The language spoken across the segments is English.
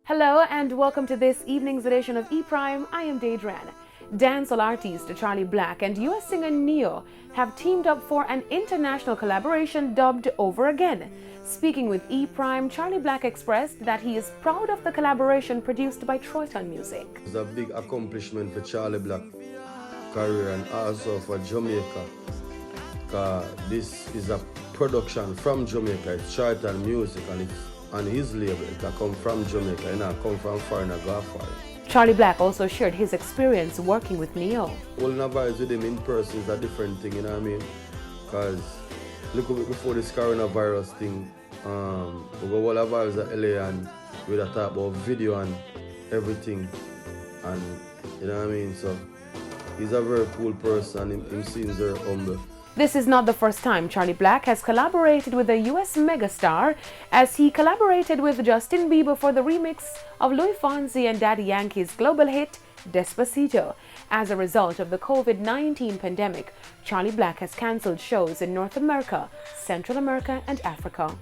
Hello and welcome to this evening's edition of E-Prime. I am Daedran. Dancehall artist Charly Black and US singer Neyo have teamed up for an international collaboration dubbed Over Again. Speaking with E-Prime, Charly Black expressed that he is proud of the collaboration produced by Troyton Music. It's a big accomplishment for Charly Black career and also for Jamaica. This is a production from Jamaica. It's Troyton Music and it's on his label. It come from Jamaica, it not come from foreign or go foreign. Charly Black also shared his experience working with Neyo. Holding a vibes with him in person is a different thing, you know what I mean? Because look before this coronavirus thing, we go all our vibes at LA and we talk about video and everything, and you know what I mean? So he's a very cool person, him seems very humble. This is not the first time Charly Black has collaborated with a US megastar, as he collaborated with Justin Bieber for the remix of Louis Fonsi and Daddy Yankee's global hit Despacito. As a result of the COVID-19 pandemic, Charly Black has cancelled shows in North America, Central America and Africa.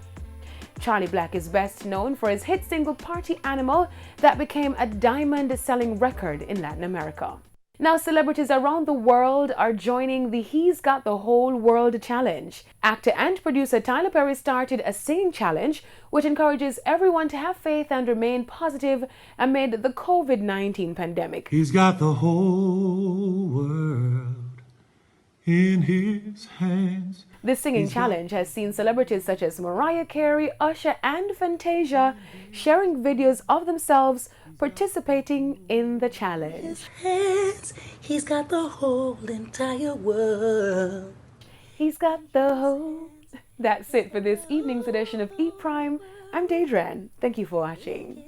Charly Black is best known for his hit single Party Animal that became a diamond-selling record in Latin America. Now, celebrities around the world are joining the He's Got the Whole World challenge. Actor and producer Tyler Perry started a singing challenge which encourages everyone to have faith and remain positive amid the COVID-19 pandemic. He's got the whole world in his hands. This singing challenge has seen celebrities such as Mariah Carey, Usher and Fantasia sharing videos of themselves participating in the challenge. His hands, he's got the whole entire world. He's got the whole... That's it for this evening's edition of E-Prime. I'm Daedran. Thank you for watching.